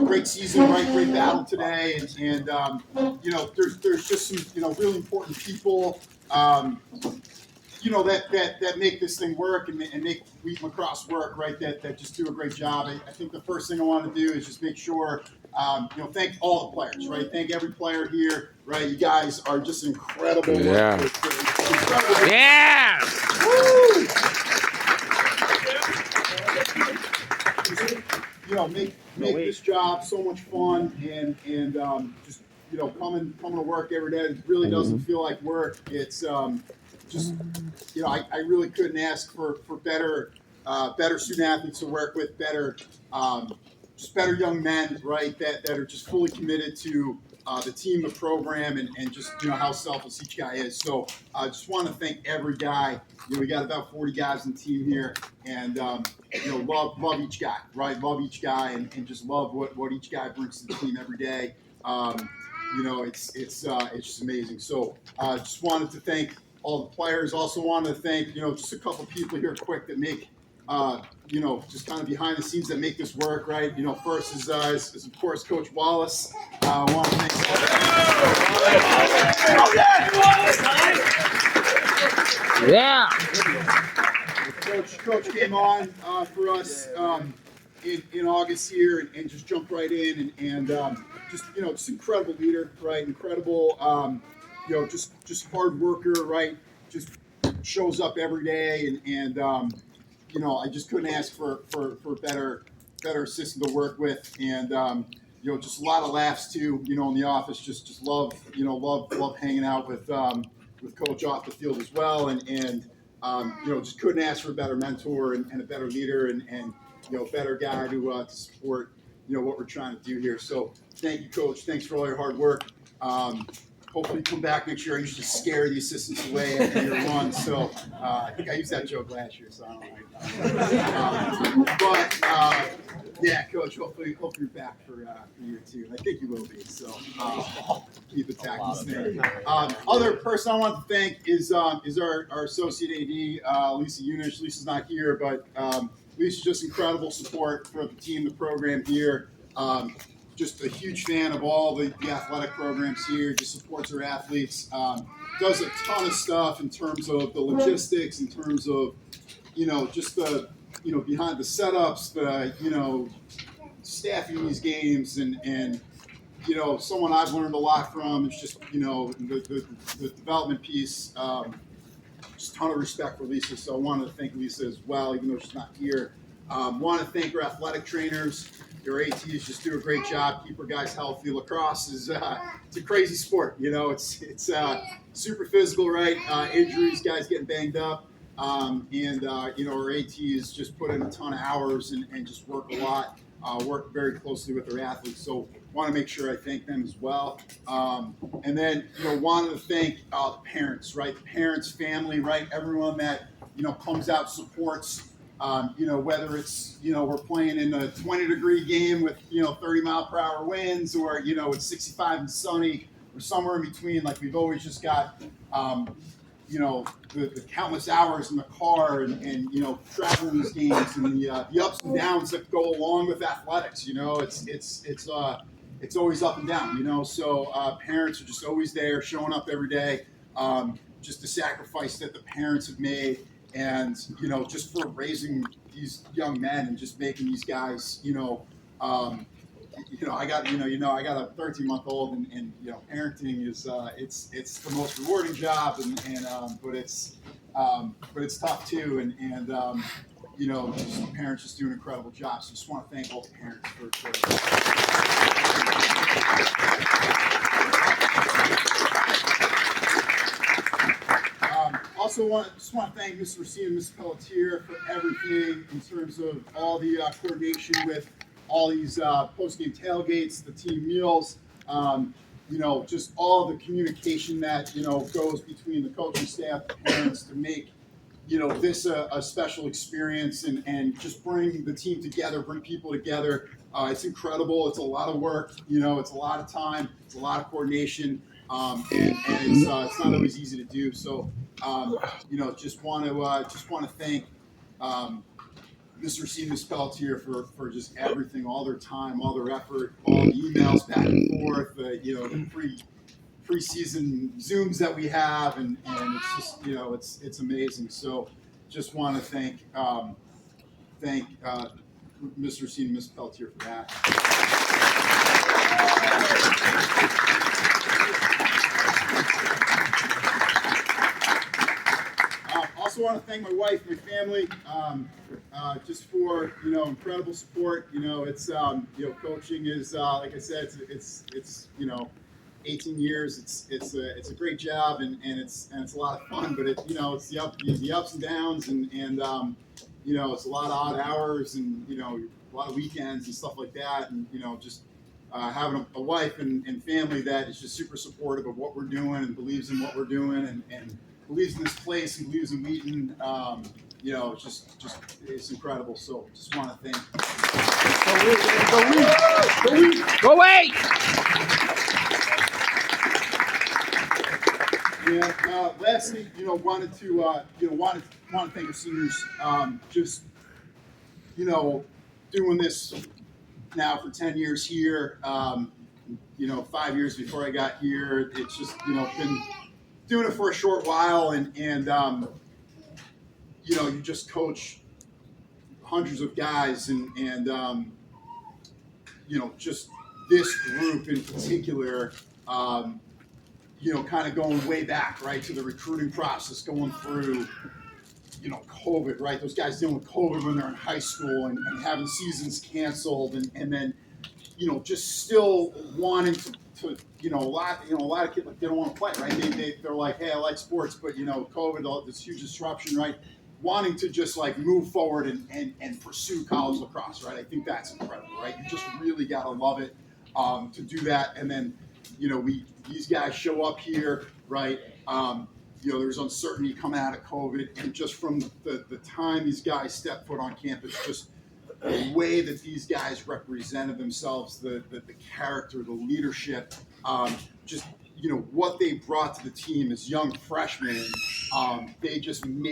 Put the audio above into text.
Great season, right? Great battle today, and there's just some really important people. That make this thing work and make Wheaton Lacrosse work, right? That just do a great job. I think the first thing I want to do is just make sure, thank all the players, right? Thank every player here, right? You guys are just incredible. Yeah. Incredible. Yeah. Woo! Make this job so much fun and just coming to work every day. It really doesn't feel like work. It's I really couldn't ask for better student athletes to work with, better young men, right? That are just fully committed to the team, the program, and just how selfless each guy is. So I just want to thank every guy. We got about 40 guys in the team here, and love each guy, right? Love each guy, and just love what each guy brings to the team every day. It's just amazing. So just wanted to thank all the players. Also wanted to thank just a couple people here quick that make just kind of behind the scenes that make this work, right? First is of course Coach Wallace. I want to thank. Yeah. Coach came on for us in August here and just jumped right in and just incredible leader, right? Incredible, just hard worker, right? Just shows up every day and I just couldn't ask for better assistant to work with and just a lot of laughs too, in the office. Just love hanging out with Coach off the field as well and just couldn't ask for a better mentor and a better leader and better guy to support what we're trying to do here. So thank you, Coach. Thanks for all your hard work. Hopefully come back next year. I used to scare the assistants away after year one. So I think I used that joke last year, so I don't know. Yeah, Coach, hopefully you're back for year two. I think you will be. So keep attacking this thing. Other person I want to thank is our associate AD, Lisa Eunice. Lisa's not here, but Lisa's just incredible support for the team, the program here. Just a huge fan of all the athletic programs here, just supports her athletes, does a ton of stuff in terms of the logistics, in terms of, just the, behind the setups, the, staffing these games and someone I've learned a lot from is just, the development piece, just a ton of respect for Lisa. So I wanted to thank Lisa as well, even though she's not here. Want to thank our athletic trainers. Your ATs just do a great job, keep our guys healthy. Lacrosse is it's a crazy sport. It's super physical, right? Injuries, guys getting banged up, and our ATs just put in a ton of hours and just work a lot. Work very closely with their athletes. So want to make sure I thank them as well. And then wanted to thank the parents, right? The parents, family, right? Everyone that comes out, supports. Whether it's, we're playing in a 20-degree game with, 30-mile-per-hour winds or, it's 65 and sunny or somewhere in between. Like we've always just got, the countless hours in the car and traveling these games and the ups and downs that go along with athletics. It's always up and down, so parents are just always there, showing up every day. Just the sacrifice that the parents have made. And just for raising these young men and just making these guys, I got I got a 13-month-old and parenting is it's the most rewarding job but it's tough too and just parents just do an incredible job. So just want to thank all the parents for Also just want to thank Mr. Racine and Ms. Pelletier for everything in terms of all the coordination with all these post-game tailgates, the team meals, just all the communication that, goes between the coaching staff, the parents to make, this a special experience and just bring the team together, bring people together. It's incredible. It's a lot of work. It's a lot of time. It's a lot of coordination. And it's not always easy to do. So, just want to thank, Mr. C. Miss Pelletier for just everything, all their time, all their effort, all the emails back and forth, the preseason Zooms that we have, and it's just it's amazing. So just want to thank Mr. C. and Miss Pelletier for that. Also want to thank my wife, my family, just for incredible support. It's coaching is like I said, it's 18 years. It's a great job, and it's a lot of fun. But it's the ups and downs, and it's a lot of odd hours, and a lot of weekends and stuff like that, and just having a wife and family that is just super supportive of what we're doing and believes in what we're doing, and believes in this place and believes in Wheaton. It's just it's incredible. So just want to thank. Go away! Yeah. Lastly, wanted to thank our seniors. Just doing this now for 10 years here. 5 years before I got here. It's just been doing it for a short while, and you just coach hundreds of guys, and just this group in particular. Kind of going way back, right, to the recruiting process, going through, COVID, right? Those guys dealing with COVID when they're in high school, and having seasons canceled, and then, just still wanting to a lot of kids, like, they don't want to play, right? They're like, hey, I like sports, but COVID, all this huge disruption, right? Wanting to just like move forward and pursue college lacrosse, right? I think that's incredible, right? You just really got to love it to do that, and then these guys show up here, right? There's uncertainty coming out of COVID, and just from the time these guys step foot on campus, just the way that these guys represented themselves, the character, the leadership, just what they brought to the team as young freshmen, they just made